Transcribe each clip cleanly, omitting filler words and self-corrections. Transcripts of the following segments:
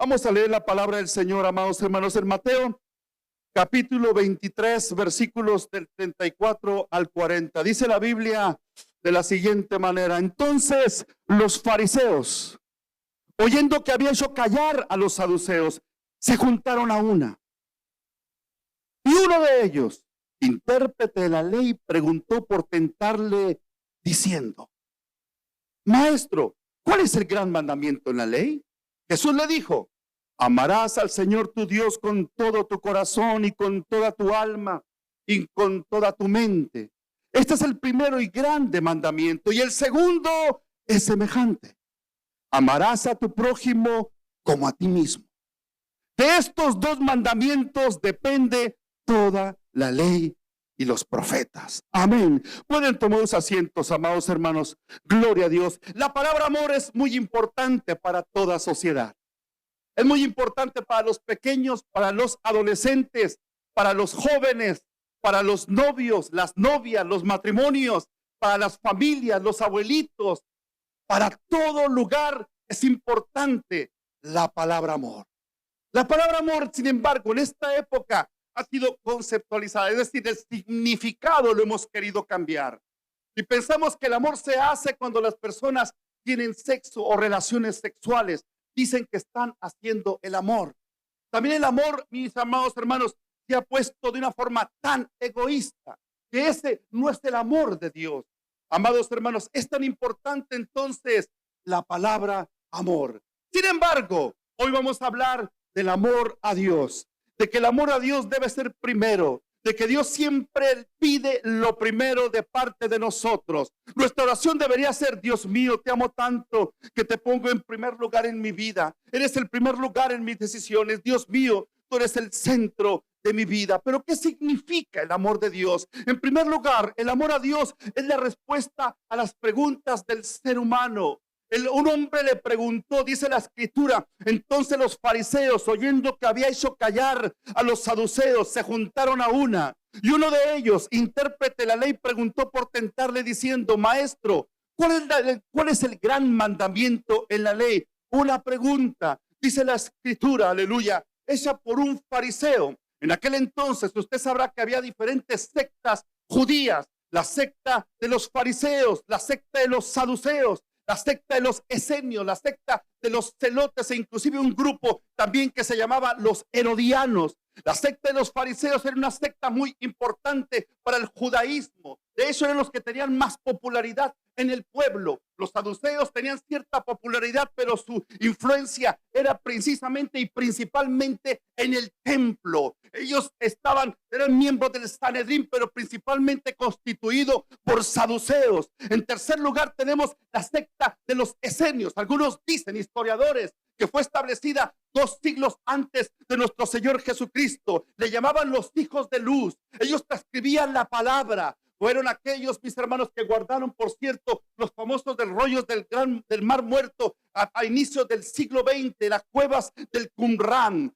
Vamos a leer la palabra del Señor, amados hermanos, en Mateo, capítulo 23, versículos del 34 al 40. Dice la Biblia de la siguiente manera: entonces los fariseos, oyendo que había hecho callar a los saduceos, se juntaron a una. Y uno de ellos, intérprete de la ley, preguntó por tentarle, diciendo: Maestro, ¿cuál es el gran mandamiento en la ley? Jesús le dijo: amarás al Señor tu Dios con todo tu corazón y con toda tu alma y con toda tu mente. Este es el primero y grande mandamiento. Y el segundo es semejante: amarás a tu prójimo como a ti mismo. De estos dos mandamientos depende toda la ley y los profetas. Amén. Pueden tomar sus asientos, amados hermanos. Gloria a Dios. La palabra amor es muy importante para toda sociedad. Es muy importante para los pequeños, para los adolescentes, para los jóvenes, para los novios, las novias, los matrimonios, para las familias, los abuelitos. Para todo lugar es importante la palabra amor. La palabra amor, sin embargo, en esta época ha sido conceptualizada, es decir, el significado lo hemos querido cambiar. Y pensamos que el amor se hace cuando las personas tienen sexo o relaciones sexuales. Dicen que están haciendo el amor. También el amor, mis amados hermanos, se ha puesto de una forma tan egoísta que ese no es el amor de Dios. Amados hermanos, es tan importante entonces la palabra amor. Sin embargo, hoy vamos a hablar del amor a Dios, de que el amor a Dios debe ser primero, de que Dios siempre pide lo primero de parte de nosotros. Nuestra oración debería ser: Dios mío, te amo tanto que te pongo en primer lugar en mi vida. Eres el primer lugar en mis decisiones. Dios mío, tú eres el centro de mi vida. Pero ¿qué significa el amor de Dios? En primer lugar, el amor a Dios es la respuesta a las preguntas del ser humano. Un hombre le preguntó, dice la escritura, entonces los fariseos, oyendo que había hecho callar a los saduceos, se juntaron a una. Y uno de ellos, intérprete de la ley, preguntó por tentarle, diciendo: Maestro, ¿cuál es el gran mandamiento en la ley? Una pregunta, dice la escritura, aleluya, hecha por un fariseo. En aquel entonces usted sabrá que había diferentes sectas judías: la secta de los fariseos, la secta de los saduceos, la secta de los esenios, la secta de los celotes, e inclusive un grupo también que se llamaba los herodianos. La secta de los fariseos era una secta muy importante para el judaísmo. De hecho, eran los que tenían más popularidad en el pueblo. Los saduceos tenían cierta popularidad, pero su influencia era precisamente y principalmente en el templo. Ellos eran miembros del Sanedrín, pero principalmente constituido por saduceos. En tercer lugar tenemos la secta de los esenios. Algunos dicen, historiadores, que fue establecida 2 siglos antes de nuestro Señor Jesucristo. Le llamaban los hijos de luz. Ellos transcribían la palabra. Fueron aquellos, mis hermanos, que guardaron, por cierto, los famosos rollos del Mar Muerto a inicios del siglo XX, las cuevas del Qumran.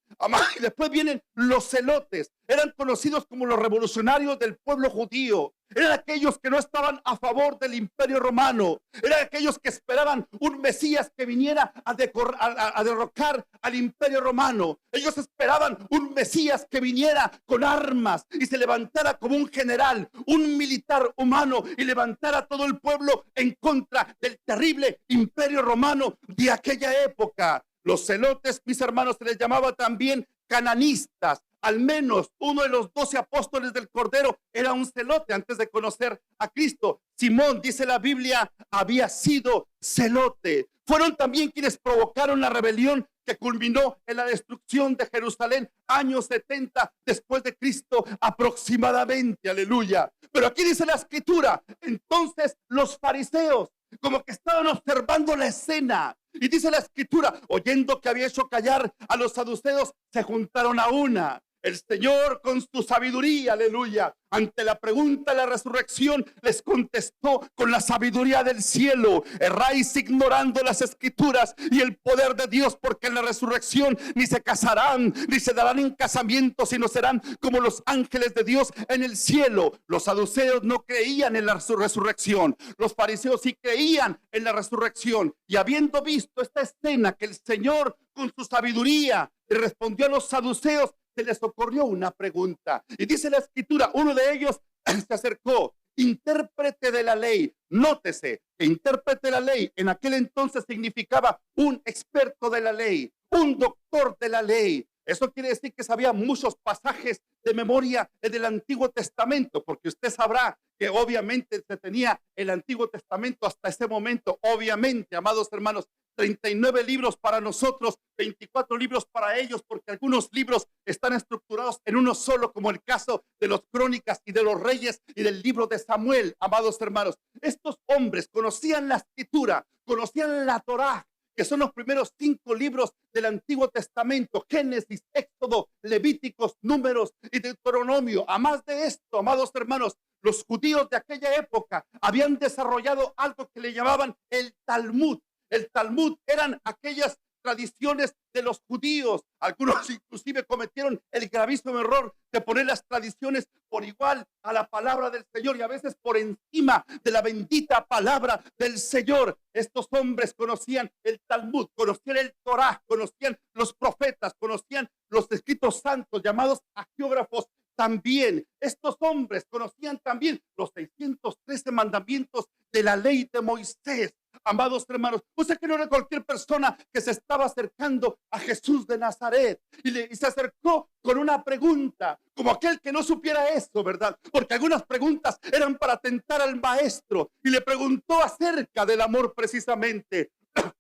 Y después vienen los celotes. Eran conocidos como los revolucionarios del pueblo judío. Eran aquellos que no estaban a favor del Imperio Romano. Eran aquellos que esperaban un Mesías que viniera a derrocar al Imperio Romano. Ellos esperaban un Mesías que viniera con armas y se levantara como un general, un militar humano, y levantara a todo el pueblo en contra del terrible Imperio Romano de aquella época. Los celotes, mis hermanos, se les llamaba también cananistas. Al menos uno de los 12 apóstoles del Cordero era un celote antes de conocer a Cristo. Simón, dice la Biblia, había sido celote. Fueron también quienes provocaron la rebelión que culminó en la destrucción de Jerusalén, años 70 después de Cristo aproximadamente, aleluya. Pero aquí dice la escritura, entonces los fariseos, como que estaban observando la escena, y dice la escritura, oyendo que había hecho callar a los saduceos, se juntaron a una. El Señor con su sabiduría, aleluya, ante la pregunta de la resurrección, les contestó con la sabiduría del cielo. Erráis ignorando las escrituras y el poder de Dios, porque en la resurrección ni se casarán, ni se darán en casamiento, sino serán como los ángeles de Dios en el cielo. Los saduceos no creían en la resurrección. Los fariseos sí creían en la resurrección. Y habiendo visto esta escena que el Señor con su sabiduría le respondió a los saduceos, se les ocurrió una pregunta. Y dice la escritura, uno de ellos se acercó, intérprete de la ley. Nótese que intérprete de la ley en aquel entonces significaba un experto de la ley, un doctor de la ley. Eso quiere decir que sabía muchos pasajes de memoria del Antiguo Testamento, porque usted sabrá que obviamente se tenía el Antiguo Testamento hasta ese momento. Obviamente, amados hermanos, 39 libros para nosotros, 24 libros para ellos, porque algunos libros están estructurados en uno solo, como el caso de los Crónicas y de los Reyes y del libro de Samuel. Amados hermanos, estos hombres conocían la escritura, conocían la Torá, que son los primeros 5 libros del Antiguo Testamento: Génesis, Éxodo, Levíticos, Números y Deuteronomio. A más de esto, amados hermanos, los judíos de aquella época habían desarrollado algo que le llamaban el Talmud. El Talmud eran aquellas tradiciones de los judíos. Algunos inclusive cometieron el gravísimo error de poner las tradiciones por igual a la palabra del Señor y a veces por encima de la bendita palabra del Señor. Estos hombres conocían el Talmud, conocían el Torá, conocían los profetas, conocían los escritos santos llamados agiógrafos. También estos hombres conocían también los 613 mandamientos de la ley de Moisés. Amados hermanos, usted que no era cualquier persona que se estaba acercando a Jesús de Nazaret y se acercó con una pregunta, como aquel que no supiera eso, ¿verdad? Porque algunas preguntas eran para tentar al maestro, y le preguntó acerca del amor precisamente.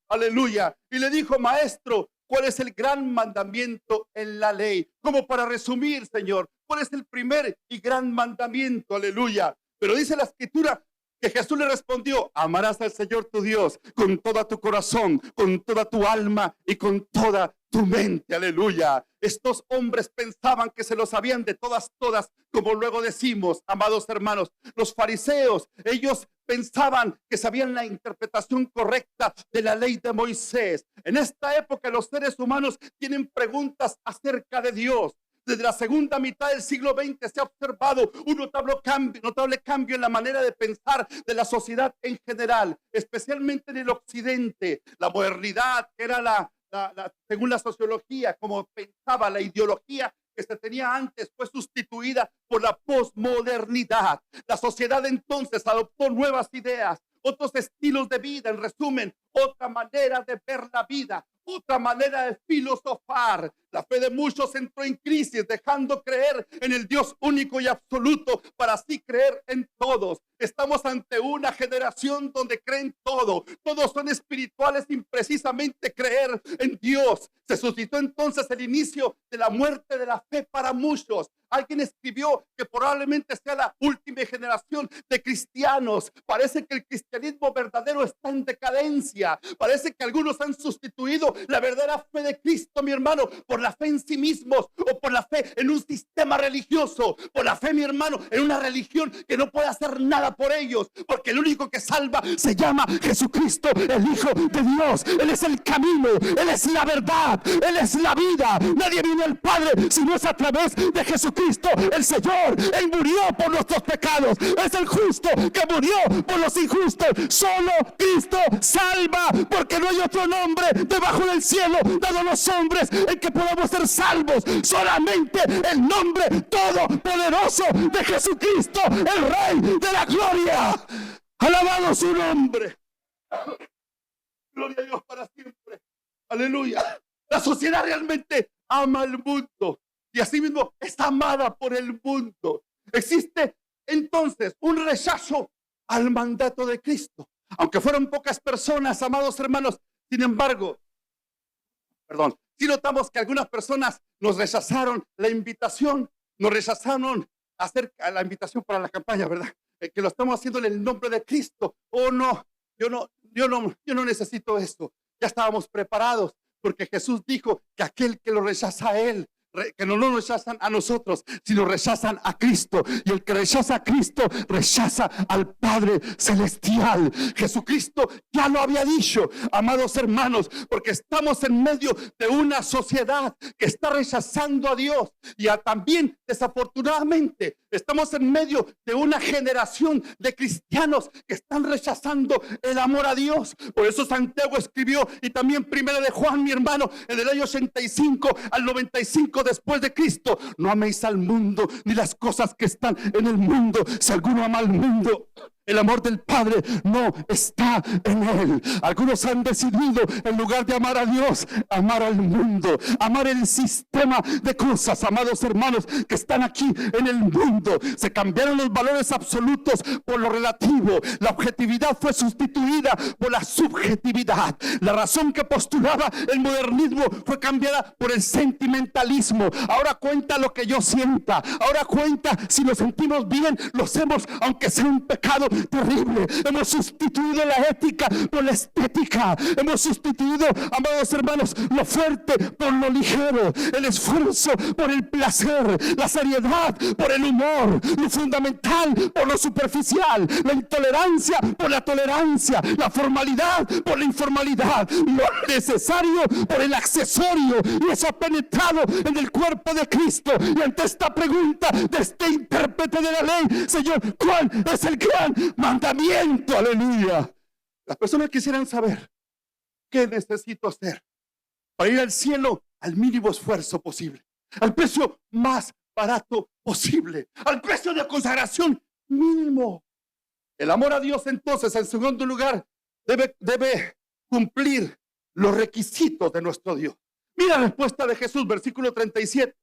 Aleluya. Y le dijo: maestro, ¿cuál es el gran mandamiento en la ley? Como para resumir, Señor, ¿cuál es el primer y gran mandamiento? Aleluya. Pero dice la escritura que Jesús le respondió: amarás al Señor tu Dios con toda tu corazón, con toda tu alma y con toda tu mente. Aleluya. Estos hombres pensaban que se lo sabían de todas, como luego decimos, amados hermanos. Los fariseos, ellos pensaban que sabían la interpretación correcta de la ley de Moisés. En esta época los seres humanos tienen preguntas acerca de Dios. Desde la segunda mitad del siglo XX se ha observado un notable cambio en la manera de pensar de la sociedad en general, especialmente en el occidente. La modernidad, que era según la sociología, como pensaba la ideología que se tenía antes, fue sustituida por la posmodernidad. La sociedad entonces adoptó nuevas ideas, otros estilos de vida, en resumen, otra manera de ver la vida, otra manera de filosofar. La fe de muchos entró en crisis, dejando creer en el Dios único y absoluto para así creer en todos. Estamos ante una generación donde creen todo. Todos son espirituales sin precisamente creer en Dios. Se suscitó entonces el inicio de la muerte de la fe para muchos. Alguien escribió que probablemente sea la última generación de cristianos. Parece que el cristianismo verdadero está en decadencia. Parece que algunos han sustituido la verdadera fe de Cristo, mi hermano, por la fe en sí mismos, o por la fe en un sistema religioso, por la fe, mi hermano, en una religión que no puede hacer nada por ellos, porque el único que salva se llama Jesucristo, el Hijo de Dios. Él es el camino, Él es la verdad, Él es la vida. Nadie viene al Padre si no es a través de Jesucristo, el Señor. Él murió por nuestros pecados, es el justo que murió por los injustos. Solo Cristo salva, porque no hay otro nombre debajo del cielo dado a los hombres en que podamos ser salvos. Solamente el nombre todopoderoso de Jesucristo, el Rey de la gloria. Alabado su nombre. Gloria a Dios para siempre. Aleluya. La sociedad realmente ama al mundo y así mismo es amada por el mundo. Existe entonces un rechazo al mandato de Cristo. Aunque fueron pocas personas, amados hermanos, sin embargo, si notamos que algunas personas nos rechazaron la invitación, nos rechazaron acerca la invitación para la campaña, ¿verdad? Que lo estamos haciendo en el nombre de Cristo. Oh, no, yo no necesito eso. Ya estábamos preparados, porque Jesús dijo que aquel que lo rechaza a Él, que no nos rechazan a nosotros, sino rechazan a Cristo. Y el que rechaza a Cristo, rechaza al Padre Celestial. Jesucristo ya lo había dicho, amados hermanos, porque estamos en medio de una sociedad que está rechazando a Dios. Y también, desafortunadamente, estamos en medio de una generación de cristianos que están rechazando el amor a Dios. Por eso Santiago escribió, y también Primera de Juan, mi hermano, en el año 85 al 95 después de Cristo: no améis al mundo ni las cosas que están en el mundo. Si alguno ama al mundo, el amor del Padre no está en él. Algunos han decidido, en lugar de amar a Dios, amar al mundo, amar el sistema de cosas. Amados hermanos que están aquí en el mundo, se cambiaron los valores absolutos por lo relativo. La objetividad fue sustituida por la subjetividad. La razón que postulaba el modernismo fue cambiada por el sentimentalismo. Ahora cuenta lo que yo sienta. Ahora cuenta si lo sentimos bien, lo hacemos aunque sea un pecado terrible. Hemos sustituido la ética por la estética. Hemos sustituido, amados hermanos, lo fuerte por lo ligero, el esfuerzo por el placer, la seriedad por el humor, lo fundamental por lo superficial, la intolerancia por la tolerancia, la formalidad por la informalidad, lo necesario por el accesorio. Y eso ha penetrado en el cuerpo de Cristo. Y ante esta pregunta de este intérprete de la ley: Señor, ¿cuál es el gran mandamiento? Aleluya. Las personas quisieran saber: ¿qué necesito hacer para ir al cielo al mínimo esfuerzo posible, al precio más barato posible, al precio de consagración mínimo? El amor a Dios, entonces, en segundo lugar, debe cumplir los requisitos de nuestro Dios. Mira la respuesta de Jesús, versículo 37.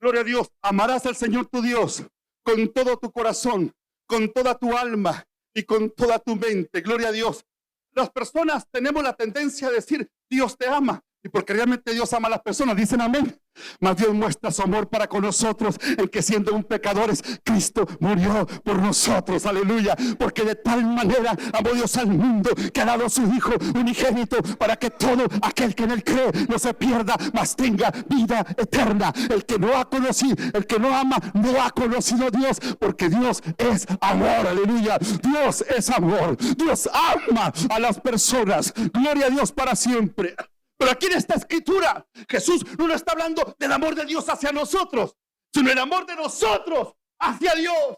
Gloria a Dios. Amarás al Señor tu Dios con todo tu corazón, con toda tu alma y con toda tu mente. Gloria a Dios. Las personas tenemos la tendencia a decir: Dios te ama. Y porque realmente Dios ama a las personas, dicen amén. Mas Dios muestra su amor para con nosotros en que, siendo un pecadores, Cristo murió por nosotros. Aleluya. Porque de tal manera amó Dios al mundo, que ha dado a su Hijo unigénito, para que todo aquel que en él cree no se pierda, mas tenga vida eterna. El que no ha conocido, el que no ama, no ha conocido a Dios, porque Dios es amor. Aleluya. Dios es amor. Dios ama a las personas. Gloria a Dios para siempre. Pero aquí en esta escritura, Jesús no nos está hablando del amor de Dios hacia nosotros, sino el amor de nosotros hacia Dios.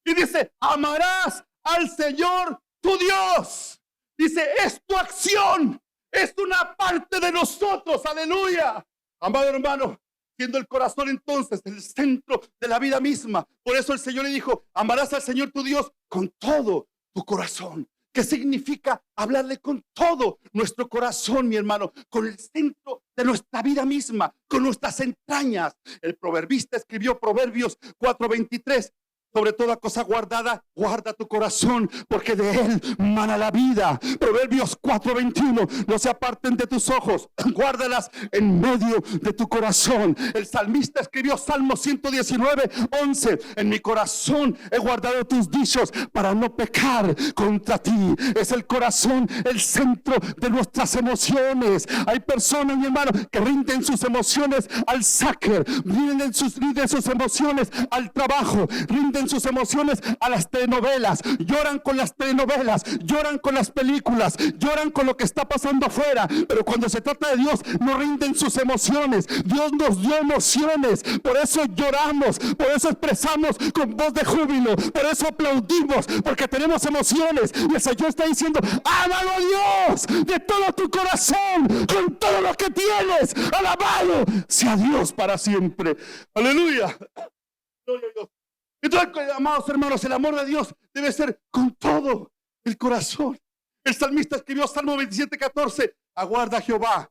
Y dice: amarás al Señor tu Dios. Dice: es tu acción, es una parte de nosotros. Aleluya. Amado hermano, siendo el corazón entonces el centro de la vida misma, por eso el Señor le dijo: amarás al Señor tu Dios con todo tu corazón. ¿Qué significa hablarle con todo nuestro corazón, mi hermano? Con el centro de nuestra vida misma, con nuestras entrañas. El proverbista escribió Proverbios 4:23: sobre toda cosa guardada, guarda tu corazón, porque de él mana la vida. Proverbios 4:21: no se aparten de tus ojos, guárdalas en medio de tu corazón. El salmista escribió Salmo 119:11: en mi corazón he guardado tus dichos para no pecar contra ti. Es el corazón el centro de nuestras emociones. Hay personas, mi hermano, que rinden sus emociones al soccer, rinden sus emociones al trabajo, rinden sus emociones a las telenovelas, lloran con las telenovelas, lloran con las películas, lloran con lo que está pasando afuera. Pero cuando se trata de Dios, no rinden sus emociones. Dios nos dio emociones, por eso lloramos, por eso expresamos con voz de júbilo, por eso aplaudimos, porque tenemos emociones. Y el Señor está diciendo: ámalo a Dios de todo tu corazón, con todo lo que tienes. Alabado sea Dios para siempre. Aleluya. Gloria a Dios. Entonces, amados hermanos, el amor de Dios debe ser con todo el corazón. El salmista escribió Salmo 27:14: aguarda a Jehová,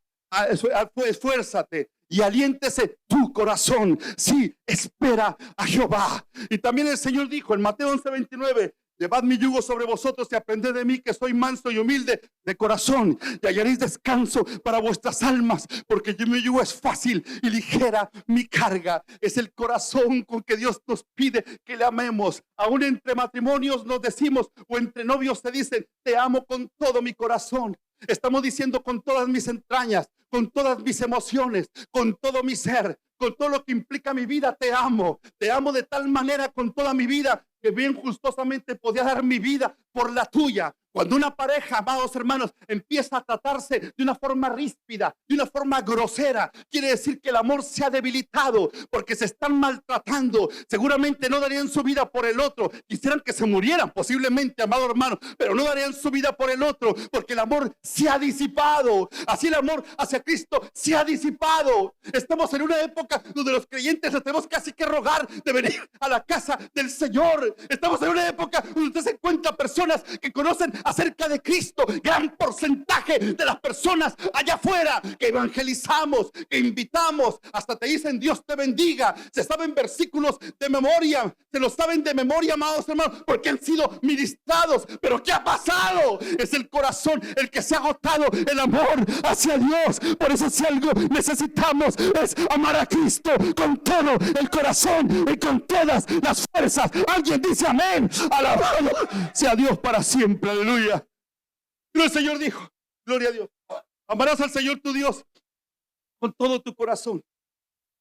esfuérzate y aliéntese tu corazón. Sí, espera a Jehová. Y también el Señor dijo en Mateo 11:29: llevad mi yugo sobre vosotros y aprended de mí, que soy manso y humilde de corazón, y hallaréis descanso para vuestras almas, porque mi yugo es fácil y ligera mi carga. Es el corazón con que Dios nos pide que le amemos. Aún entre matrimonios nos decimos, o entre novios se dicen: te amo con todo mi corazón. Estamos diciendo con todas mis entrañas, con todas mis emociones, con todo mi ser, con todo lo que implica mi vida, te amo de tal manera con toda mi vida que bien gustosamente podía dar mi vida por la tuya. Cuando una pareja, amados hermanos, empieza a tratarse de una forma ríspida, de una forma grosera, quiere decir que el amor se ha debilitado porque se están maltratando. Seguramente no darían su vida por el otro. Quisieran que se murieran posiblemente, amado hermano, pero no darían su vida por el otro porque el amor se ha disipado. Así el amor hacia Cristo se ha disipado. Estamos en una época donde los creyentes les tenemos casi que rogar de venir a la casa del Señor. Estamos en una época donde usted se encuentra personas que conocen acerca de Cristo, gran porcentaje de las personas allá afuera que evangelizamos, que invitamos, hasta te dicen Dios te bendiga, se saben versículos de memoria, se los saben de memoria, amados hermanos, porque han sido ministrados. Pero ¿qué ha pasado? Es el corazón el que se ha agotado, el amor hacia Dios. Por eso si algo necesitamos es amar a Cristo con todo el corazón y con todas las fuerzas. Alguien dice amén. Alabado sea Dios para siempre, aleluya. Pero el Señor dijo, gloria a Dios, amarás al Señor tu Dios con todo tu corazón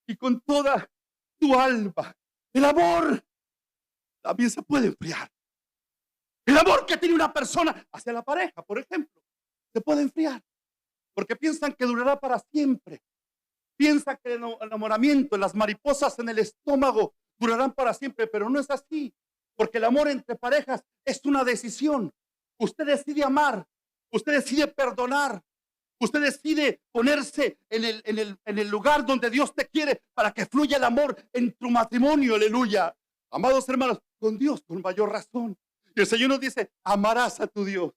y con toda tu alma. El amor también se puede enfriar. El amor que tiene una persona hacia la pareja, por ejemplo, se puede enfriar porque piensan que durará para siempre. Piensan que el enamoramiento, las mariposas en el estómago durarán para siempre, pero no es así, porque el amor entre parejas es una decisión. Usted decide amar, usted decide perdonar, usted decide ponerse en el lugar donde Dios te quiere para que fluya el amor en tu matrimonio, aleluya. Amados hermanos, con Dios con mayor razón. Y el Señor nos dice, amarás a tu Dios.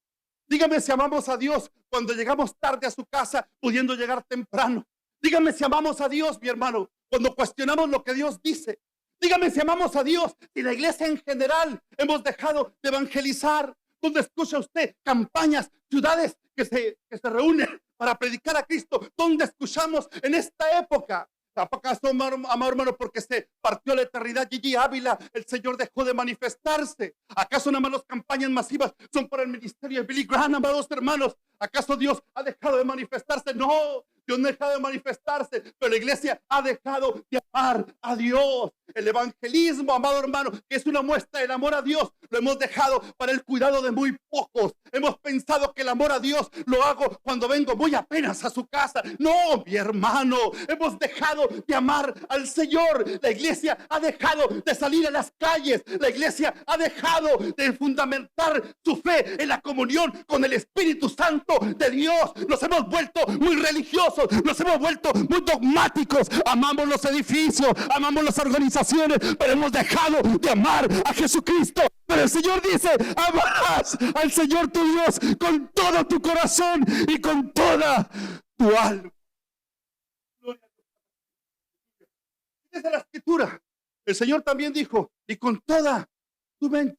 Dígame si amamos a Dios cuando llegamos tarde a su casa, pudiendo llegar temprano. Dígame si amamos a Dios, mi hermano, cuando cuestionamos lo que Dios dice. Dígame si amamos a Dios, si la iglesia en general hemos dejado de evangelizar. ¿Dónde escucha usted campañas, ciudades que se reúnen para predicar a Cristo? ¿Dónde escuchamos en esta época? ¿Acaso, amado hermano, porque se partió la eternidad Gigi Ávila, el Señor dejó de manifestarse? ¿Acaso nada más las campañas masivas son para el ministerio de Billy Graham, amados hermanos? ¿Acaso Dios ha dejado de manifestarse? No, Dios no ha dejado de manifestarse, pero la iglesia ha dejado de amar a Dios. El evangelismo, amado hermano, que es una muestra del amor a Dios, lo hemos dejado para el cuidado de muy pocos. Hemos pensado que el amor a Dios lo hago cuando vengo muy apenas a su casa. No, mi hermano, hemos dejado de amar al Señor. La iglesia ha dejado de salir a las calles. La iglesia ha dejado de fundamentar su fe en la comunión con el Espíritu Santo de Dios. Nos hemos vuelto muy religiosos, nos hemos vuelto muy dogmáticos. Amamos los edificios, amamos las organizaciones, pero hemos dejado de amar a Jesucristo. Pero el Señor dice, amarás al Señor tu Dios con todo tu corazón y con toda tu alma. Desde la escritura, el Señor también dijo, y con toda tu mente.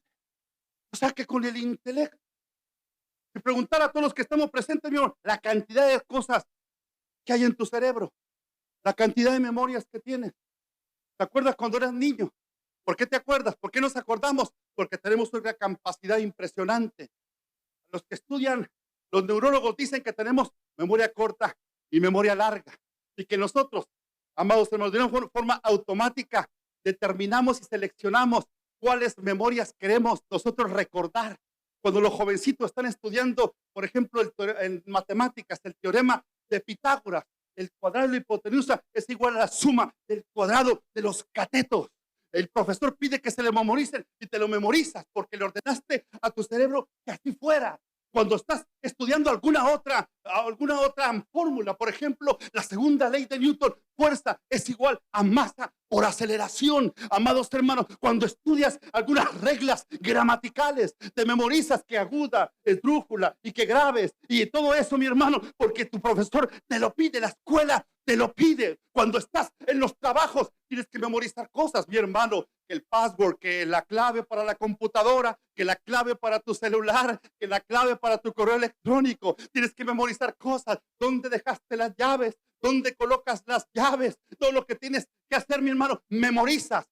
O sea que con el intelecto. Y preguntar a todos los que estamos presentes, mi hermano, la cantidad de cosas que hay en tu cerebro, la cantidad de memorias que tienes. ¿Te acuerdas cuando eras niño? ¿Por qué te acuerdas? ¿Por qué nos acordamos? Porque tenemos una capacidad impresionante. Los que estudian, los neurólogos dicen que tenemos memoria corta y memoria larga. Y que nosotros, amados hermanos, de una forma automática determinamos y seleccionamos cuáles memorias queremos nosotros recordar. Cuando los jovencitos están estudiando, por ejemplo, en matemáticas, el teorema de Pitágoras, el cuadrado de la hipotenusa es igual a la suma del cuadrado de los catetos. El profesor pide que se le memoricen y te lo memorizas porque le ordenaste a tu cerebro que así fuera. Cuando estás estudiando alguna otra fórmula, por ejemplo, la segunda ley de Newton, fuerza es igual a masa por aceleración. Amados hermanos, cuando estudias algunas reglas gramaticales, te memorizas que aguda, esdrújula y que graves y todo eso, mi hermano, porque tu profesor te lo pide, la escuela te lo pide. Cuando estás en los trabajos, tienes que memorizar cosas, mi hermano, que el password, que la clave para la computadora, que la clave para tu celular, que la clave para tu correo electrónico. Tienes que memorizar cosas. ¿Dónde dejaste las llaves? ¿Dónde colocas las llaves? Todo lo que tienes qué hacer, mi hermano. Memorizas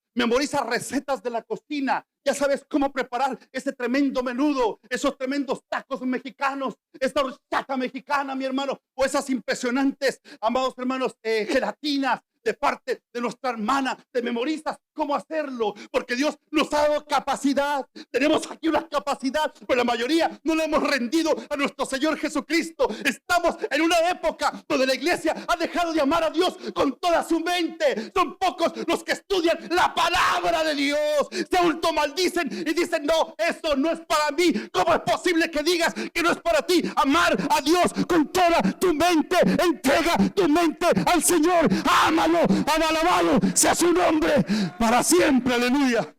recetas de la cocina. Ya sabes cómo preparar ese tremendo menudo, esos tremendos tacos mexicanos, esta horchata mexicana, mi hermano, o esas impresionantes, amados hermanos, gelatinas de parte de nuestra hermana. Te memorizas cómo hacerlo, porque Dios nos ha dado capacidad. Tenemos aquí una capacidad, pero la mayoría no le hemos rendido a nuestro Señor Jesucristo. Estamos en una época donde la iglesia ha dejado de amar a Dios con toda su mente. Son pocos los que estudian la palabra de Dios. Se automaldicen y dicen: no, eso no es para mí. ¿Cómo es posible que digas que no es para ti? Amar a Dios con toda tu mente. Entrega tu mente al Señor. Ámalo, alabado sea su nombre para siempre. Aleluya.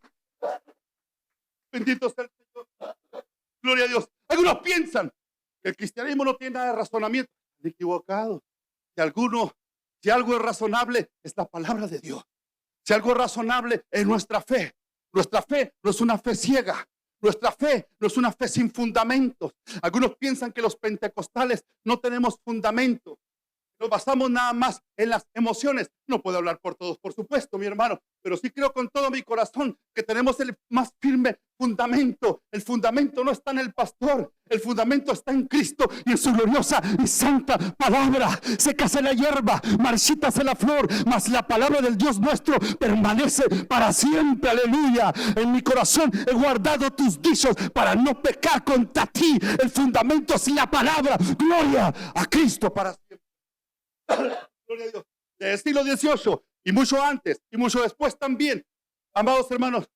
Bendito sea el Señor. Gloria a Dios. Algunos piensan que el cristianismo no tiene nada de razonamiento. Equivocado. Si algo es razonable, es la palabra de Dios. Si algo es razonable, es nuestra fe. Nuestra fe no es una fe ciega. Nuestra fe no es una fe sin fundamentos. Algunos piensan que los pentecostales no tenemos fundamento. Nos basamos nada más en las emociones. No puedo hablar por todos, por supuesto, mi hermano, pero sí creo con todo mi corazón que tenemos el más firme fundamento. El fundamento no está en el pastor, el fundamento está en Cristo y en su gloriosa y santa palabra. Sécase la hierba, marchítase la flor, mas la palabra del Dios nuestro permanece para siempre. Aleluya. En mi corazón he guardado tus dichos para no pecar contra ti. El fundamento es la palabra. Gloria a Cristo para siempre. Gloria a Dios. Del siglo XVIII y mucho antes y mucho después también, amados hermanos,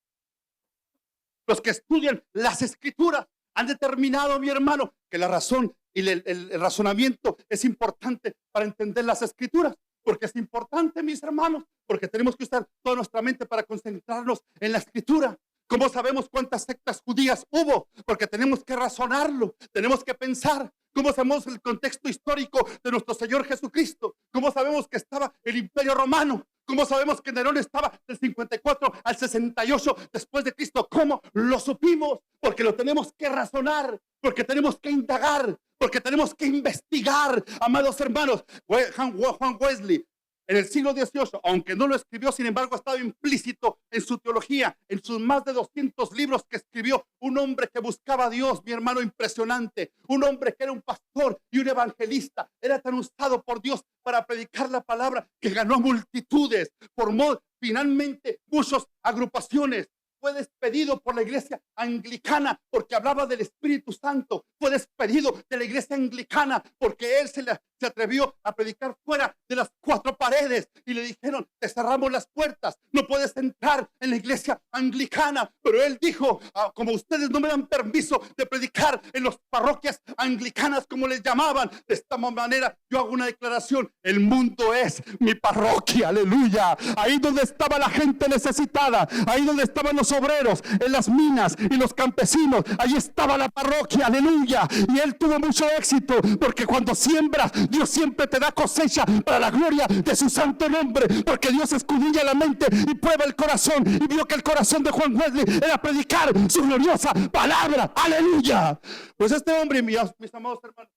los que estudian las escrituras han determinado, mi hermano, que la razón y el razonamiento es importante para entender las escrituras. Porque es importante, mis hermanos, porque tenemos que usar toda nuestra mente para concentrarnos en la escritura. ¿Cómo sabemos cuántas sectas judías hubo? Porque tenemos que razonarlo, tenemos que pensar. ¿Cómo sabemos el contexto histórico de nuestro Señor Jesucristo? ¿Cómo sabemos que estaba el Imperio Romano? ¿Cómo sabemos que Nerón estaba del 54 al 68 después de Cristo? ¿Cómo lo supimos? Porque lo tenemos que razonar, porque tenemos que indagar, porque tenemos que investigar, amados hermanos. Juan Wesley, en el siglo XVIII, aunque no lo escribió, sin embargo, ha estado implícito en su teología, en sus más de 200 libros que escribió. Un hombre que buscaba a Dios, mi hermano, impresionante. Un hombre que era un pastor y un evangelista. Era tan usado por Dios para predicar la palabra que ganó multitudes. Formó finalmente muchas agrupaciones. Fue despedido por la iglesia anglicana porque hablaba del Espíritu Santo. Fue despedido de la iglesia anglicana porque él se atrevió a predicar fuera de las cuatro paredes y le dijeron: te cerramos las puertas, no puedes entrar en la iglesia anglicana. Pero él dijo: como ustedes no me dan permiso de predicar en las parroquias anglicanas, como les llamaban, de esta manera yo hago una declaración: el mundo es mi parroquia. Aleluya. Ahí donde estaba la gente necesitada, ahí donde estaban los obreros en las minas y los campesinos, ahí estaba la parroquia. Aleluya. Y él tuvo mucho éxito, porque cuando siembras, Dios siempre te da cosecha para la gloria de su santo nombre, porque Dios escudriña la mente y prueba el corazón, y vio que el corazón de Juan Wesley era predicar su gloriosa palabra. Aleluya. Pues este hombre, mis amados hermanos,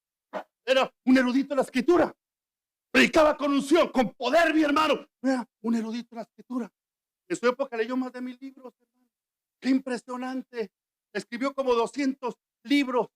era un erudito en la escritura. Predicaba con unción, con poder, mi hermano. Era un erudito en la escritura. En su época leyó más de 1000 libros, hermano. Qué impresionante. Escribió como 200 libros.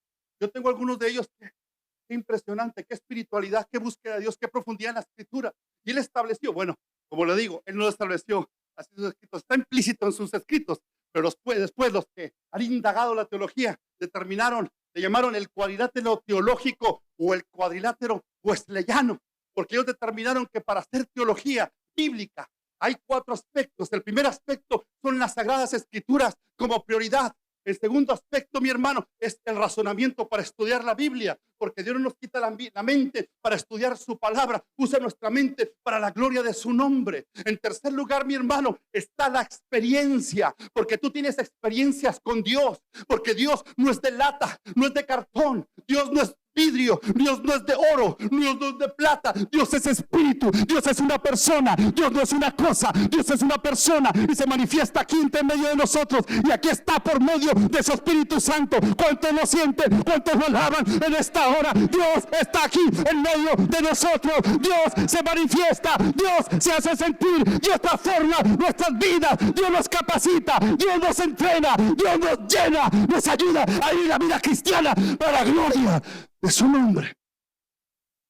Yo tengo algunos de ellos. Qué impresionante, qué espiritualidad, qué búsqueda de Dios, qué profundidad en la escritura. Y él estableció, bueno, como le digo, él no lo estableció así sus escritos, está implícito en sus escritos, pero después los que han indagado la teología determinaron, le llamaron el cuadrilátero teológico o el cuadrilátero wesleyano, porque ellos determinaron que para hacer teología bíblica hay 4 aspectos. El primer aspecto son las sagradas escrituras como prioridad. El segundo aspecto, mi hermano, es el razonamiento para estudiar la Biblia, porque Dios no nos quita la mente para estudiar su palabra, usa nuestra mente para la gloria de su nombre. En tercer lugar, mi hermano, está la experiencia, porque tú tienes experiencias con Dios, porque Dios no es de lata, no es de cartón, Dios no es vidrio, Dios no es de oro, Dios no es de plata, Dios es espíritu, Dios es una persona, Dios no es una cosa, Dios es una persona y se manifiesta aquí en medio de nosotros, y aquí está por medio de su Espíritu Santo. ¿Cuántos lo sienten? ¿Cuántos lo alaban en esta ahora Dios está aquí en medio de nosotros. Dios se manifiesta, Dios se hace sentir, Dios transforma nuestras vidas, Dios nos capacita, Dios nos entrena, Dios nos llena, nos ayuda a vivir la vida cristiana para la gloria de su nombre.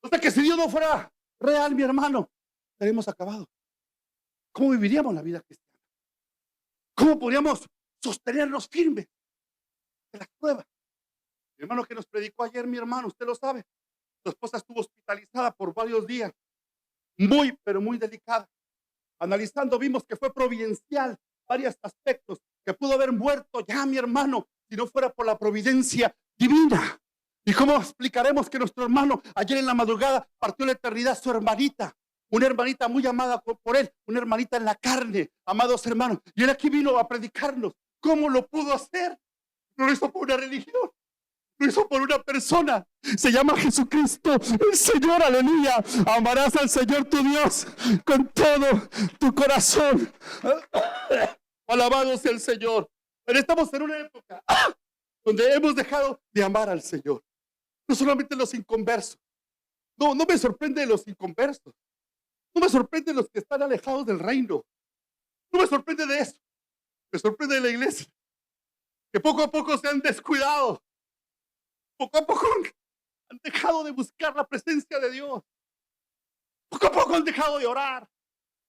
O sea que si Dios no fuera real, mi hermano, estaríamos acabados. ¿Cómo viviríamos la vida cristiana? ¿Cómo podríamos sostenernos firmes de la prueba? Mi hermano que nos predicó ayer, mi hermano, usted lo sabe, su esposa estuvo hospitalizada por varios días, muy, pero muy delicada. Analizando vimos que fue providencial varios aspectos, que pudo haber muerto ya, mi hermano, si no fuera por la providencia divina. ¿Y cómo explicaremos que nuestro hermano ayer en la madrugada partió la eternidad su hermanita? Una hermanita muy amada por él, una hermanita en la carne, amados hermanos. Y él aquí vino a predicarnos. ¿Cómo lo pudo hacer? No lo hizo por una religión, lo hizo por una persona. Se llama Jesucristo, el Señor, aleluya. Amarás al Señor tu Dios con todo tu corazón. Alabado sea el Señor. Pero estamos en una época donde hemos dejado de amar al Señor. No solamente los inconversos. No me sorprende los inconversos. No me sorprende los que están alejados del reino. No me sorprende de eso. Me sorprende de la iglesia, que poco a poco se han descuidado. Poco a poco han dejado de buscar la presencia de Dios. Poco a poco han dejado de orar.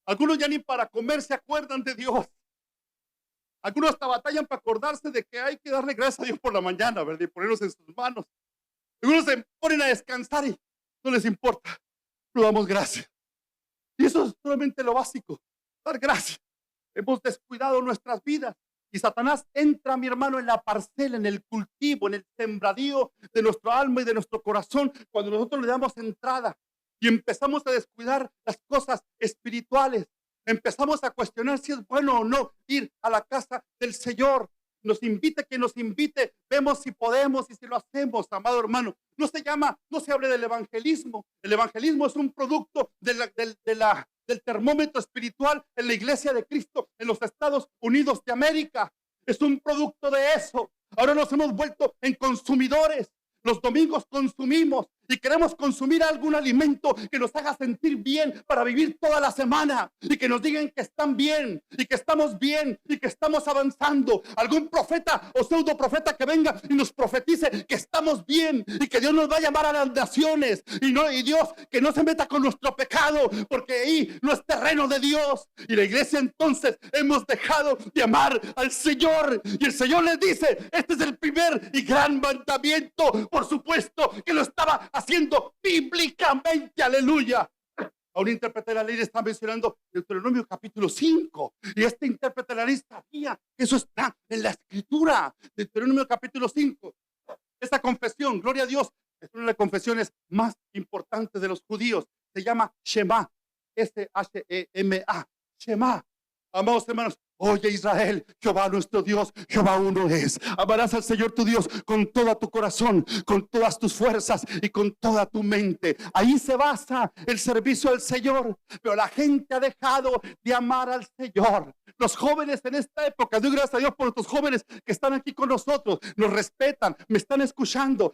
Algunos ya ni para comer se acuerdan de Dios. Algunos hasta batallan para acordarse de que hay que darle gracias a Dios por la mañana, ¿verdad? Y ponerlos en sus manos. Algunos se ponen a descansar y no les importa. No damos gracias. Y eso es solamente lo básico, dar gracias. Hemos descuidado nuestras vidas. Y Satanás entra, mi hermano, en la parcela, en el cultivo, en el sembradío de nuestro alma y de nuestro corazón, cuando nosotros le damos entrada y empezamos a descuidar las cosas espirituales. Empezamos a cuestionar si es bueno o no ir a la casa del Señor. Nos invite, que nos invite, vemos si podemos y si lo hacemos, amado hermano. No se hable del evangelismo. El evangelismo es un producto del termómetro espiritual en la iglesia de Cristo en los Estados Unidos de América. Es un producto de eso. Ahora nos hemos vuelto en consumidores. Los domingos consumimos y queremos consumir algún alimento que nos haga sentir bien para vivir toda la semana y que nos digan que están bien y que estamos bien y que estamos avanzando. Algún profeta o pseudo profeta que venga y nos profetice que estamos bien y que Dios nos va a llamar a las naciones y Dios que no se meta con nuestro pecado, porque ahí no es terreno de Dios. Y la iglesia entonces hemos dejado de amar al Señor y el Señor les dice: este es el primer y gran mandamiento. Por supuesto que lo estaba haciendo bíblicamente, aleluya. A un intérprete de la ley le está mencionando Deuteronomio capítulo 5. Y este intérprete de la ley sabía que eso está en la escritura. Deuteronomio capítulo 5. Esta confesión, gloria a Dios, es una de las confesiones más importantes de los judíos. Se llama Shema. S-H-E-M-A. Shema. Amados hermanos, oye Israel, Jehová nuestro Dios, Jehová uno es. Amarás al Señor tu Dios con todo tu corazón, con todas tus fuerzas y con toda tu mente. Ahí se basa el servicio al Señor. Pero la gente ha dejado de amar al Señor. Los jóvenes en esta época, doy gracias a Dios por estos jóvenes que están aquí con nosotros, nos respetan, me están escuchando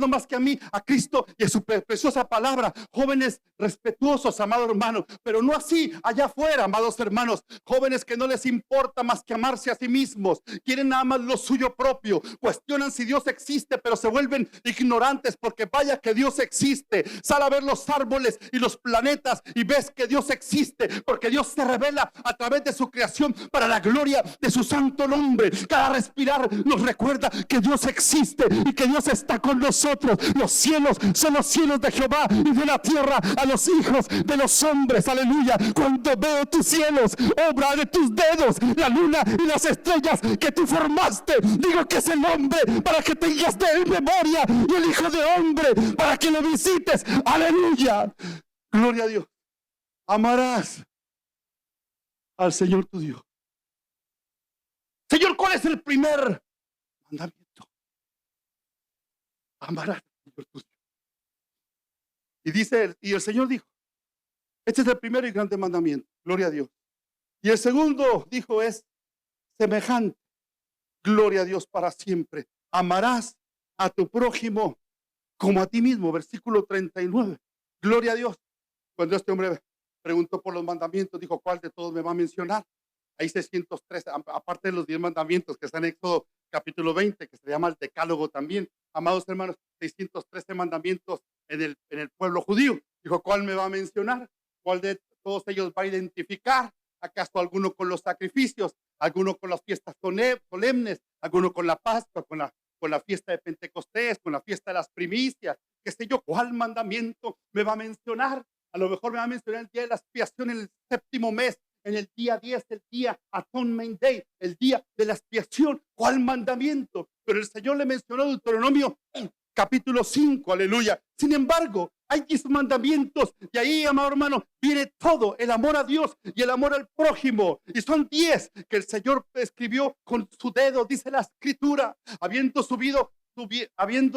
más que a mí, a Cristo y a su preciosa palabra. Jóvenes respetuosos, amado hermano, pero no así allá afuera, amados hermanos. Jóvenes que no les importa más que amarse a sí mismos, quieren nada más lo suyo propio, cuestionan si Dios existe, pero se vuelven ignorantes, porque vaya que Dios existe. Sal a ver los árboles y los planetas y ves que Dios existe, porque Dios se revela a través de su creación para la gloria de su santo nombre. Cada respirar nos recuerda que Dios existe y que Dios está con nosotros. Los cielos son los cielos de Jehová, y de la tierra a los hijos de los hombres, aleluya. Cuando veo tus cielos, obra de tus dedos, la luna y las estrellas que tú formaste, digo que es el hombre para que tengas de él memoria, y el hijo de hombre para que lo visites, aleluya. Gloria a Dios. Amarás al Señor tu Dios. Señor, ¿cuál es el primer mandamiento? Amarás al Señor tu Dios. Y dice, y el Señor dijo: este es el primero y grande mandamiento. Gloria a Dios. Y el segundo, dijo, es semejante. Gloria a Dios para siempre. Amarás a tu prójimo como a ti mismo. Versículo 39. Gloria a Dios. Cuando este hombre preguntó por los mandamientos, dijo, ¿cuál de todos me va a mencionar? Hay 603, aparte de los 10 mandamientos que están en Éxodo capítulo 20, que se llama el decálogo también. Amados hermanos, 613 mandamientos en el pueblo judío. Dijo, ¿cuál me va a mencionar? ¿Cuál de todos ellos va a identificar? ¿Acaso alguno con los sacrificios? ¿Alguno con las fiestas solemnes? ¿Alguno con la Pascua? ¿Con la fiesta de Pentecostés? ¿Con la fiesta de las primicias? ¿Qué sé yo? ¿Cuál mandamiento me va a mencionar? A lo mejor me va a mencionar el día de la expiación en el 7º mes, en el día 10, el día Atonement Day, el día de la expiación. ¿Cuál mandamiento? Pero el Señor le mencionó Deuteronomio capítulo 5, aleluya. Sin embargo, hay 10 mandamientos y ahí, amado hermano, viene todo, el amor a Dios y el amor al prójimo. Y son 10 que el Señor escribió con su dedo, dice la Escritura, habiendo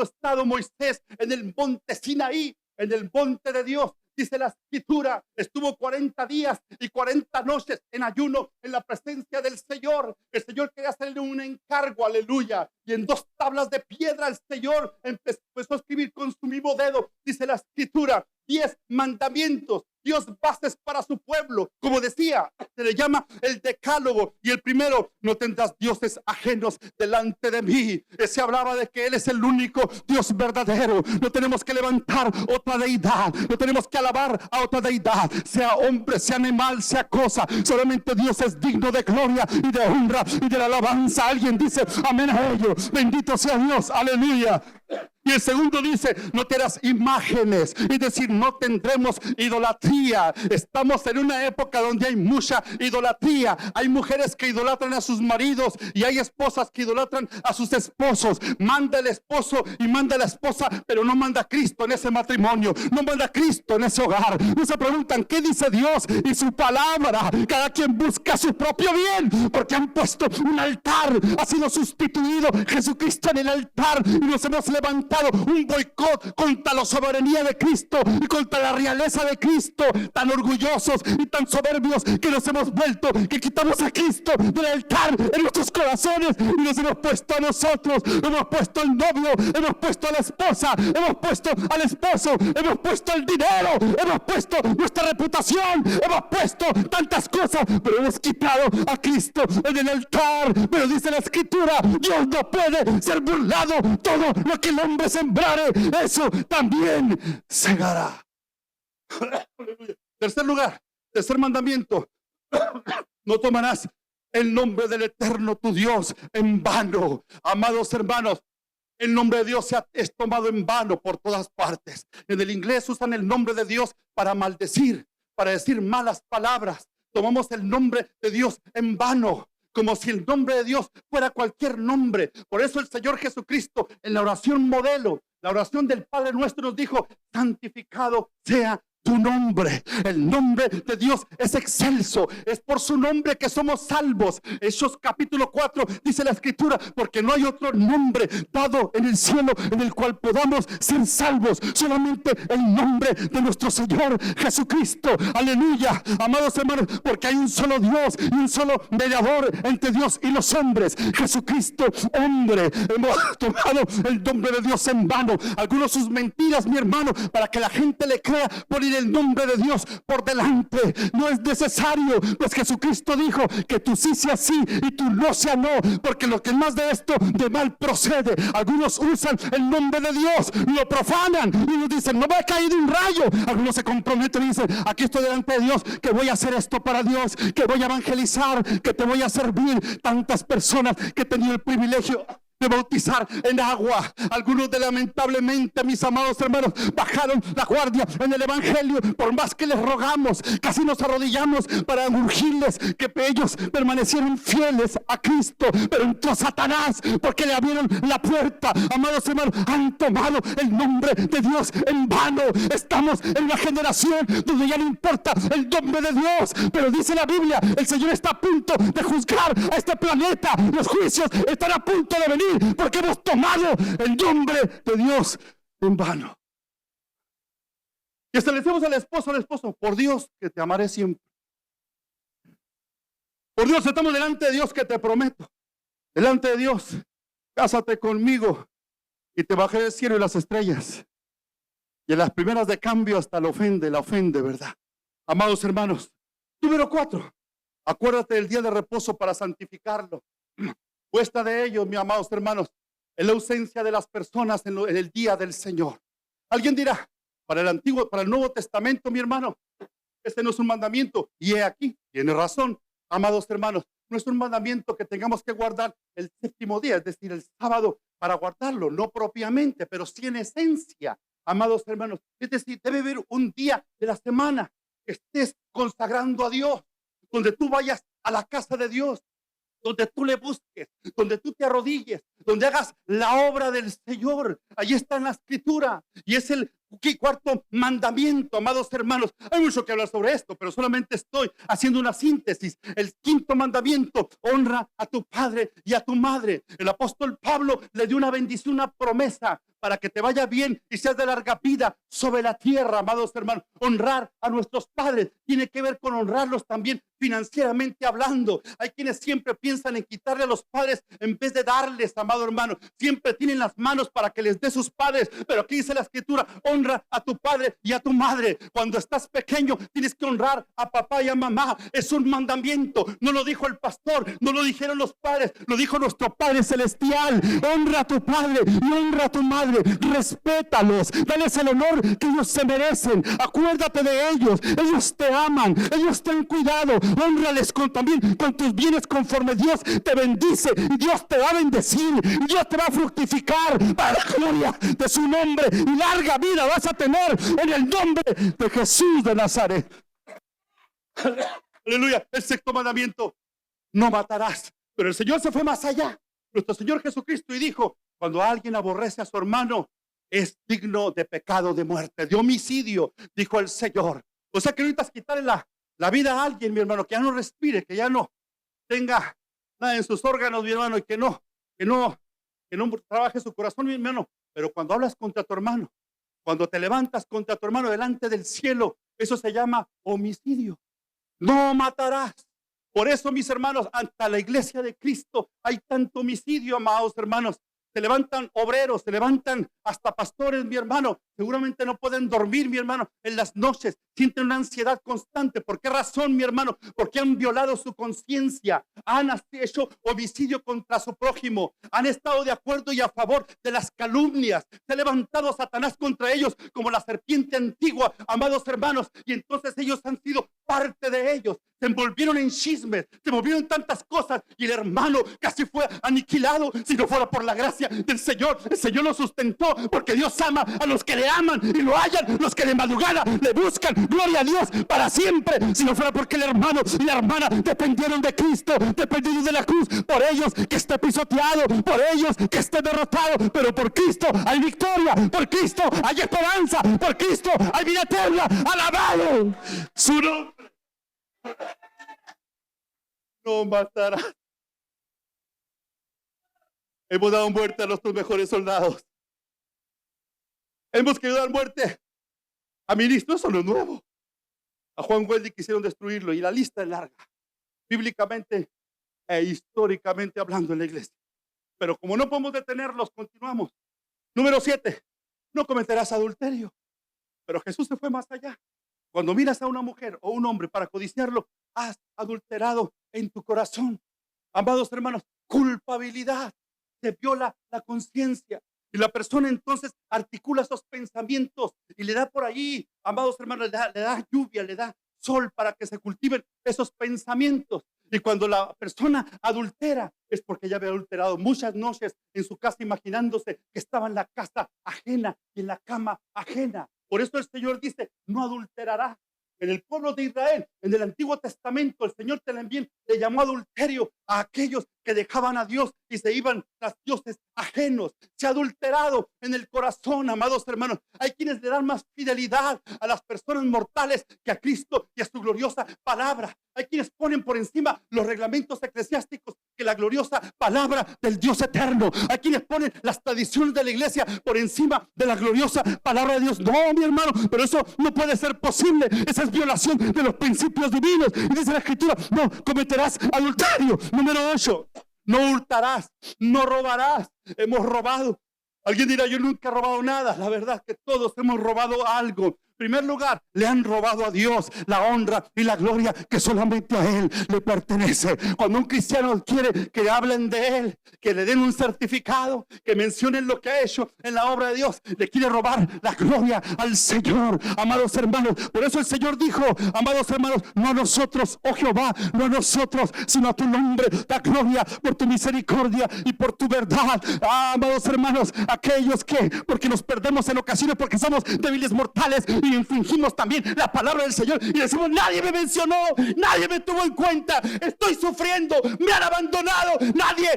estado Moisés en el monte Sinaí, en el monte de Dios. Dice la Escritura, estuvo 40 días y 40 noches en ayuno en la presencia del Señor. El Señor quería hacerle un encargo, aleluya. Y en 2 tablas de piedra el Señor empezó a escribir con su mismo dedo. Dice la Escritura, 10 mandamientos, Dios bases para su pueblo. Como decía, se le llama el decálogo. Y el primero, no tendrás dioses ajenos delante de mí. Se hablaba de que Él es el único Dios verdadero. No tenemos que levantar otra deidad. No tenemos que alabar a otra deidad. Sea hombre, sea animal, sea cosa. Solamente Dios es digno de gloria y de honra y de la alabanza. Alguien dice amén a ello. Bendito sea Dios. Aleluya. Y el segundo dice, no te harás imágenes, es decir, no tendremos idolatría. Estamos en una época donde hay mucha idolatría. Hay mujeres que idolatran a sus maridos y hay esposas que idolatran a sus esposos. Manda el esposo y manda la esposa, pero no manda a Cristo en ese matrimonio, no manda a Cristo en ese hogar. No se preguntan qué dice Dios y su palabra. Cada quien busca su propio bien, porque han puesto un altar, ha sido sustituido Jesucristo en el altar y nos hemos levantado un boicot contra la soberanía de Cristo y contra la realeza de Cristo, tan orgullosos y tan soberbios que nos hemos vuelto, que quitamos a Cristo del altar en nuestros corazones y nos hemos puesto a nosotros, hemos puesto al novio, hemos puesto a la esposa, hemos puesto al esposo, hemos puesto el dinero, hemos puesto nuestra reputación, hemos puesto tantas cosas, pero hemos quitado a Cristo en el altar. Pero dice la Escritura, Dios no puede ser burlado, todo lo que el hombre sembrare, eso también segará. Tercer lugar, tercer mandamiento, no tomarás el nombre del Eterno tu Dios en vano. Amados hermanos, el nombre de Dios es tomado en vano por todas partes. En el inglés usan el nombre de Dios para maldecir, para decir malas palabras. Tomamos el nombre de Dios en vano, como si el nombre de Dios fuera cualquier nombre. Por eso el Señor Jesucristo en la oración modelo, la oración del Padre Nuestro, nos dijo, santificado sea tu nombre. El nombre de Dios es excelso, es por su nombre que somos salvos. Hechos capítulo 4 dice la Escritura, porque no hay otro nombre dado en el cielo en el cual podamos ser salvos, solamente el nombre de nuestro Señor Jesucristo. Aleluya, amados hermanos, porque hay un solo Dios y un solo mediador entre Dios y los hombres, Jesucristo hombre. Hemos tomado el nombre de Dios en vano, algunos sus mentiras, mi hermano, para que la gente le crea, por el nombre de Dios por delante. No es necesario, pues Jesucristo dijo que tú sí sea sí y tú no sea no, porque lo que más de esto de mal procede. Algunos usan el nombre de Dios, lo profanan y nos dicen, no me ha caído un rayo. Algunos se comprometen y dicen, aquí estoy delante de Dios, que voy a hacer esto para Dios, que voy a evangelizar, que te voy a servir. Tantas personas que he tenido el privilegio de bautizar en agua. Algunos lamentablemente, mis amados hermanos, bajaron la guardia en el evangelio. Por más que les rogamos, casi nos arrodillamos para urgirles que ellos permanecieron fieles a Cristo, pero entró Satanás porque le abrieron la puerta. Amados hermanos, han tomado el nombre de Dios en vano. Estamos en una generación donde ya no importa el nombre de Dios, pero dice la Biblia, el Señor está a punto de juzgar a este planeta. Los juicios están a punto de venir, porque hemos tomado el nombre de Dios en vano. Y hasta le decimos al esposo, por Dios que te amaré siempre. Por Dios, estamos delante de Dios que te prometo. Delante de Dios, cásate conmigo y te bajé del cielo y las estrellas. Y en las primeras de cambio hasta la ofende, ¿verdad? Amados hermanos, número 4, acuérdate del día de reposo para santificarlo. Cuesta de ello, mis amados hermanos, en la ausencia de las personas en el día del Señor. Alguien dirá, para el Nuevo Testamento, mi hermano, este no es un mandamiento. Y he aquí, tiene razón, amados hermanos, no es un mandamiento que tengamos que guardar el séptimo día, es decir, el sábado, para guardarlo, no propiamente, pero sí en esencia, amados hermanos. Es decir, debe haber un día de la semana que estés consagrando a Dios, donde tú vayas a la casa de Dios, donde tú le busques, donde tú te arrodilles, donde hagas la obra del Señor. Ahí está en la Escritura y es el cuarto mandamiento, amados hermanos. Hay mucho que hablar sobre esto, pero solamente estoy haciendo una síntesis. El quinto mandamiento: honra a tu padre y a tu madre. El apóstol Pablo le dio una bendición, una promesa para que te vaya bien y seas de larga vida sobre la tierra, amados hermanos. Honrar a nuestros padres tiene que ver con honrarlos también financieramente hablando. Hay quienes siempre piensan en quitarle a los padres en vez de darles, amado hermano. Siempre tienen las manos para que les dé sus padres, pero aquí dice la Escritura: honra a tu padre y a tu madre. Cuando estás pequeño tienes que honrar a papá y a mamá. Es un mandamiento. No lo dijo el pastor, no lo dijeron los padres, lo dijo nuestro Padre Celestial. Honra a tu padre y honra a tu madre. Respétalos, dales el honor que ellos se merecen. Acuérdate de ellos, ellos te aman, ellos te han cuidado. Honrales también con tus bienes conforme Dios te bendice, y Dios te va a bendecir, y Dios te va a fructificar para la gloria de su nombre, y larga vida vas a tener en el nombre de Jesús de Nazaret. Aleluya. El sexto mandamiento: no matarás. Pero el Señor se fue más allá, nuestro Señor Jesucristo, y dijo: cuando alguien aborrece a su hermano, es digno de pecado de muerte, de homicidio, dijo el Señor. O sea que ahorita es quitarle la vida a alguien, mi hermano, que ya no respire, que ya no tenga nada en sus órganos, mi hermano, y que no trabaje su corazón, mi hermano. Pero cuando hablas contra tu hermano, cuando te levantas contra tu hermano delante del cielo, eso se llama homicidio. No matarás. Por eso, mis hermanos, ante la iglesia de Cristo hay tanto homicidio, amados hermanos. Se levantan obreros, se levantan hasta pastores, mi hermano. Seguramente no pueden dormir, mi hermano, en las noches. Sienten una ansiedad constante. ¿Por qué razón, mi hermano? Porque han violado su conciencia. Han hecho homicidio contra su prójimo. Han estado de acuerdo y a favor de las calumnias. Se ha levantado Satanás contra ellos como la serpiente antigua, amados hermanos. Y entonces ellos han sido parte de ellos. Se envolvieron en chismes, se envolvieron en tantas cosas, y el hermano casi fue aniquilado. Si no fuera por la gracia del Señor, el Señor lo sustentó, porque Dios ama a los que le aman y lo hallan, los que de madrugada le buscan. Gloria a Dios para siempre. Si no fuera porque el hermano y la hermana dependieron de Cristo, dependieron de la cruz, por ellos que esté pisoteado, por ellos que esté derrotado, pero por Cristo hay victoria, por Cristo hay esperanza, por Cristo hay vida eterna. Alabado su nombre. No matarás. Hemos dado muerte a nuestros mejores soldados. Hemos querido dar muerte a ministros, eso no es nuevo. A Juan Wesley quisieron destruirlo, y la lista es larga, bíblicamente e históricamente hablando en la iglesia. Pero como no podemos detenerlos, continuamos. Número 7, no cometerás adulterio. Pero Jesús se fue más allá. Cuando miras a una mujer o un hombre para codiciarlo, has adulterado en tu corazón. Amados hermanos, culpabilidad. Se viola la conciencia. Y la persona entonces articula esos pensamientos y le da por ahí, amados hermanos, le da lluvia, le da sol para que se cultiven esos pensamientos. Y cuando la persona adultera, es porque ya había adulterado muchas noches en su casa, imaginándose que estaba en la casa ajena y en la cama ajena. Por eso el Señor dice: no adulterará. En el pueblo de Israel, en el Antiguo Testamento, el Señor también le llamó adulterio a aquellos que dejaban a Dios y se iban tras dioses ajenos. Se ha adulterado en el corazón, amados hermanos. Hay quienes le dan más fidelidad a las personas mortales que a Cristo y a su gloriosa palabra. Hay quienes ponen por encima los reglamentos eclesiásticos que la gloriosa palabra del Dios eterno. Hay quienes ponen las tradiciones de la iglesia por encima de la gloriosa palabra de Dios. No, mi hermano, pero eso no puede ser posible. Esa es violación de los principios divinos. Y dice la Escritura: no cometerás adulterio. Número 8, no hurtarás, no robarás. Hemos robado Alguien dirá, yo nunca he robado nada. La verdad es que todos hemos robado algo. En primer lugar, le han robado a Dios la honra y la gloria que solamente a Él le pertenece. Cuando un cristiano quiere que hablen de Él, que le den un certificado, que mencionen lo que ha hecho en la obra de Dios, le quiere robar la gloria al Señor, amados hermanos. Por eso el Señor dijo, amados hermanos, no a nosotros, oh Jehová, no a nosotros, sino a tu nombre, la gloria por tu misericordia y por tu verdad. Amados hermanos, aquellos que, porque nos perdemos en ocasiones, porque somos débiles mortales y infringimos también la palabra del Señor y decimos, nadie me mencionó, nadie me tuvo en cuenta, estoy sufriendo, me han abandonado, nadie,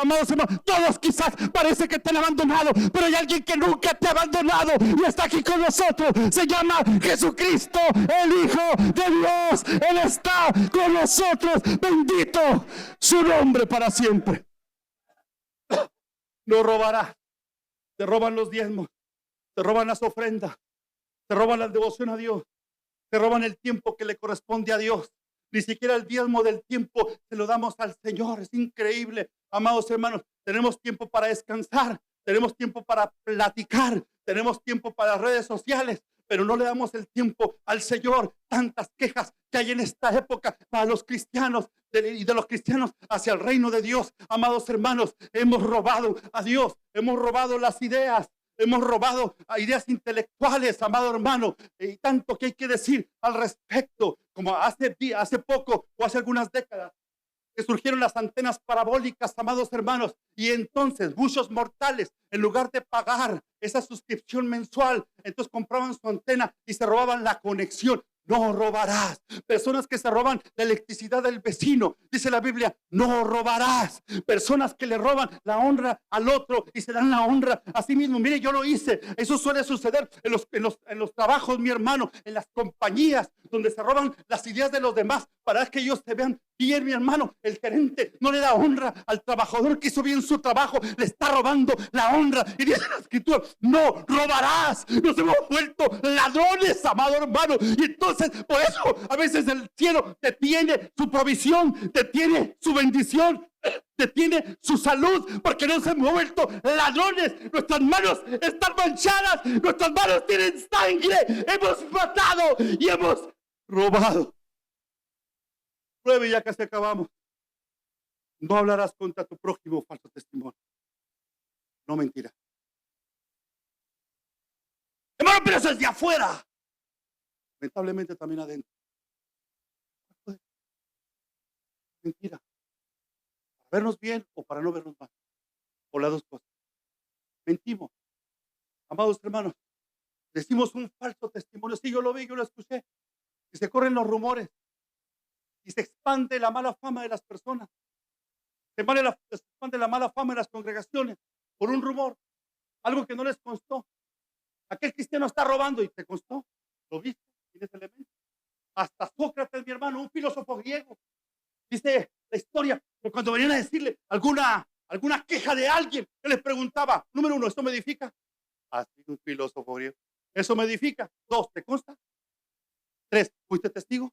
amados hermanos, todos quizás parece que te han abandonado, pero hay alguien que nunca te ha abandonado y está aquí con nosotros, se llama Jesucristo, el Hijo de Dios. Él está con nosotros, bendito su nombre para siempre. No robarás, te roban los diezmos, te roban las ofrendas, te roban la devoción a Dios, te roban el tiempo que le corresponde a Dios. Ni siquiera el diezmo del tiempo se lo damos al Señor. Es increíble, amados hermanos. Tenemos tiempo para descansar, tenemos tiempo para platicar, tenemos tiempo para las redes sociales, pero no le damos el tiempo al Señor. Tantas quejas que hay en esta época para los cristianos y de los cristianos hacia el reino de Dios. Amados hermanos, hemos robado a Dios, hemos robado las ideas. Hemos robado a ideas intelectuales, amado hermano, y tanto que hay que decir al respecto, como hace poco o hace algunas décadas, que surgieron las antenas parabólicas, amados hermanos, y entonces muchos mortales, en lugar de pagar esa suscripción mensual, entonces compraban su antena y se robaban la conexión. No robarás. Personas que se roban la electricidad del vecino, dice la Biblia, no robarás. Personas que le roban la honra al otro y se dan la honra a sí mismo. Mire, yo lo hice. Eso suele suceder en los trabajos, mi hermano, en las compañías donde se roban las ideas de los demás para que ellos se vean bien, mi hermano. El gerente no le da honra al trabajador que hizo bien su trabajo, le está robando la honra. Y dice la Escritura, no robarás. Nos hemos vuelto ladrones, amado hermano. Y entonces, por eso, a veces el cielo detiene su provisión, detiene su bendición, detiene su salud, porque nos hemos vuelto ladrones. Nuestras manos están manchadas, nuestras manos tienen sangre. Hemos matado y hemos robado. Pruebe, ya casi acabamos. No hablarás contra tu prójimo falso testimonio. No mentira. Hermano, pero eso es de afuera. Lamentablemente también adentro. Mentira. Para vernos bien o para no vernos mal. O las dos cosas. Mentimos. Amados hermanos, decimos un falso testimonio. Sí, yo lo vi, yo lo escuché. Y se corren los rumores. Y se expande la mala fama de las personas. Se expande la mala fama de las congregaciones por un rumor. Algo que no les constó. Aquel cristiano está robando y te constó. ¿Lo viste? Tienes elementos. Hasta Sócrates, mi hermano, un filósofo griego. Dice la historia que cuando venían a decirle alguna queja de alguien, que les preguntaba, número uno, ¿esto me edifica? Así un filósofo griego. ¿Eso me edifica? Dos, ¿te consta? Tres, ¿fuiste testigo?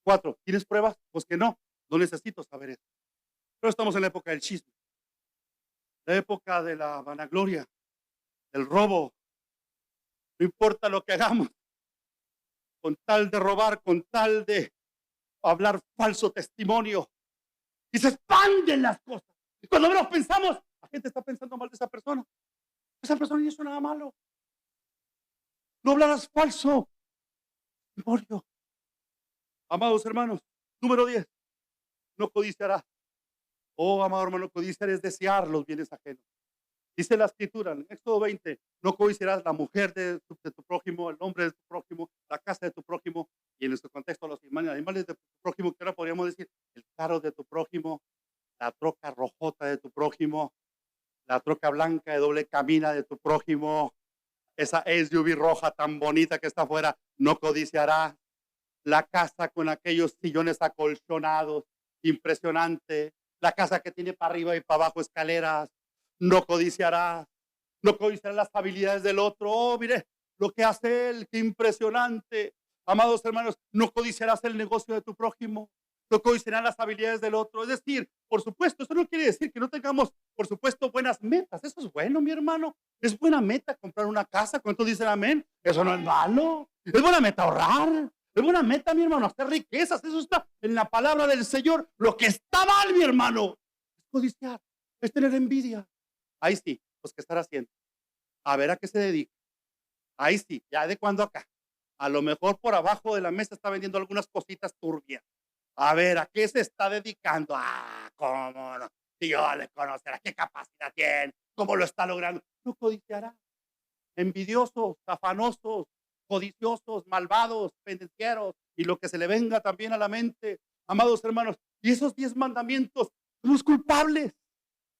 Cuatro, ¿tienes pruebas? Pues que no necesito saber eso. Pero estamos en la época del chisme, la época de la vanagloria, del robo. No importa lo que hagamos, con tal de robar, con tal de hablar falso testimonio, y se expanden las cosas. Y cuando menos pensamos, la gente está pensando mal de esa persona. Esa persona no hizo nada malo. No hablarás falso testimonio. Amados hermanos, número 10, no codiciarás. Oh, amado hermano, codiciar es desear los bienes ajenos. Dice la Escritura en Éxodo 20, no codiciarás la mujer de tu prójimo, el hombre de tu prójimo, la casa de tu prójimo, y en nuestro contexto los animales de tu prójimo, que ahora podríamos decir el carro de tu prójimo, la troca rojota de tu prójimo, la troca blanca de doble cabina de tu prójimo, esa SUV roja tan bonita que está afuera, no codiciarás. La casa con aquellos sillones acolchonados, impresionante. La casa que tiene para arriba y para abajo escaleras, no codiciarás. No codiciarás las habilidades del otro. Oh, mire lo que hace él, qué impresionante. Amados hermanos, no codiciarás el negocio de tu prójimo. no codiciarán las habilidades del otro. Es decir, por supuesto, eso no quiere decir que no tengamos, por supuesto, buenas metas. Eso es bueno, mi hermano. Es buena meta comprar una casa. ¿Cuántos dicen amén? Eso no es malo. Es buena meta ahorrar. Es buena meta, mi hermano, hacer riquezas. Eso está en la palabra del Señor. Lo que está mal, mi hermano, es codiciar, es tener envidia. Ahí sí, pues ¿qué estar haciendo? A ver a qué se dedica. Ahí sí, ya de cuando acá. A lo mejor por abajo de la mesa está vendiendo algunas cositas turbias. A ver, ¿a qué se está dedicando? Ah, cómo no. Dios le conocerá qué capacidad tiene, cómo lo está logrando. No codiciará. Envidiosos, afanosos, codiciosos, malvados, pendencieros y lo que se le venga también a la mente. Amados hermanos, y esos 10 mandamientos, somos culpables.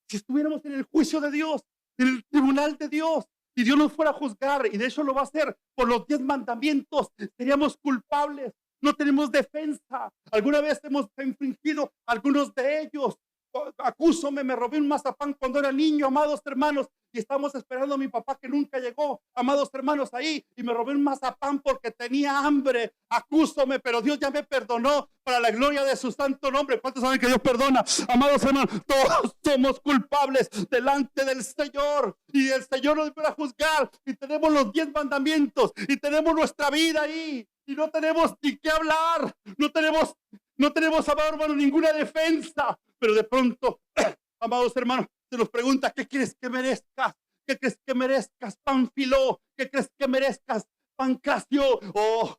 Si estuviéramos en el juicio de Dios, en el tribunal de Dios, si Dios nos fuera a juzgar, y de hecho lo va a hacer por los 10 mandamientos, seríamos culpables. No tenemos defensa. Alguna vez hemos infringido algunos de ellos. Acúsome, me robé un mazapán cuando era niño, amados hermanos, y estamos esperando a mi papá que nunca llegó, amados hermanos, ahí, y me robé un mazapán porque tenía hambre. Acúsome, pero Dios ya me perdonó para la gloria de su santo nombre. ¿Cuántos saben que Dios perdona? Amados hermanos, todos somos culpables delante del Señor, y el Señor nos va a juzgar, y tenemos los 10 mandamientos, y tenemos nuestra vida ahí, y no tenemos ni qué hablar, no tenemos, amados hermanos, ninguna defensa. Pero de pronto, amados hermanos, se nos pregunta: ¿qué crees que merezcas? ¿Qué crees que merezcas, Pánfilo? ¿Qué crees que merezcas, Pancracio? Oh,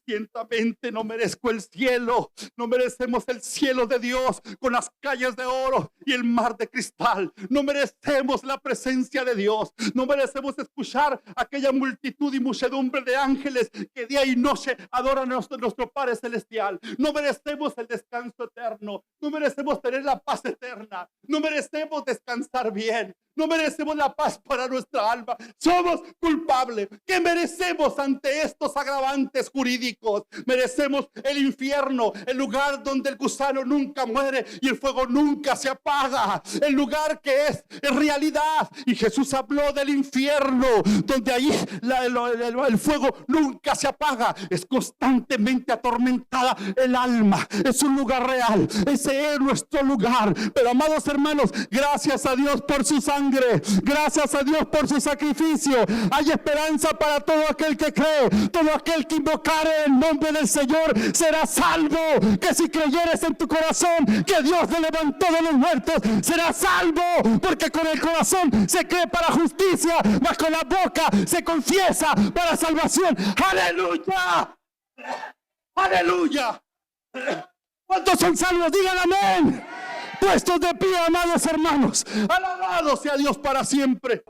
ciertamente no merezco el cielo. No merecemos el cielo de Dios con las calles de oro y el mar de cristal. No merecemos la presencia de Dios. No merecemos escuchar aquella multitud y muchedumbre de ángeles que día y noche adoran a nuestro Padre Celestial. No merecemos el descanso eterno. No merecemos tener la paz eterna. No merecemos descansar bien. No merecemos la paz para nuestra alma. Somos culpables. ¿Qué merecemos ante estos agravantes jurídicos? Merecemos el infierno, el lugar donde el gusano nunca muere y el fuego nunca se apaga. El lugar que es realidad. Y Jesús habló del infierno, donde ahí el fuego nunca se apaga. Es constantemente atormentada el alma. Es un lugar real. Ese es nuestro lugar. Pero amados hermanos, gracias a Dios por su sangre. Gracias a Dios por su sacrificio. Hay esperanza para todo aquel que cree. Todo aquel que invocare el nombre del Señor será salvo. Que si creyeres en tu corazón que Dios le levantó de los muertos, será salvo. Porque con el corazón se cree para justicia, mas con la boca se confiesa para salvación. ¡Aleluya! ¡Aleluya! ¿Cuántos son salvos? Digan amén. Puestos de pie, amados hermanos. Alabado sea Dios para siempre.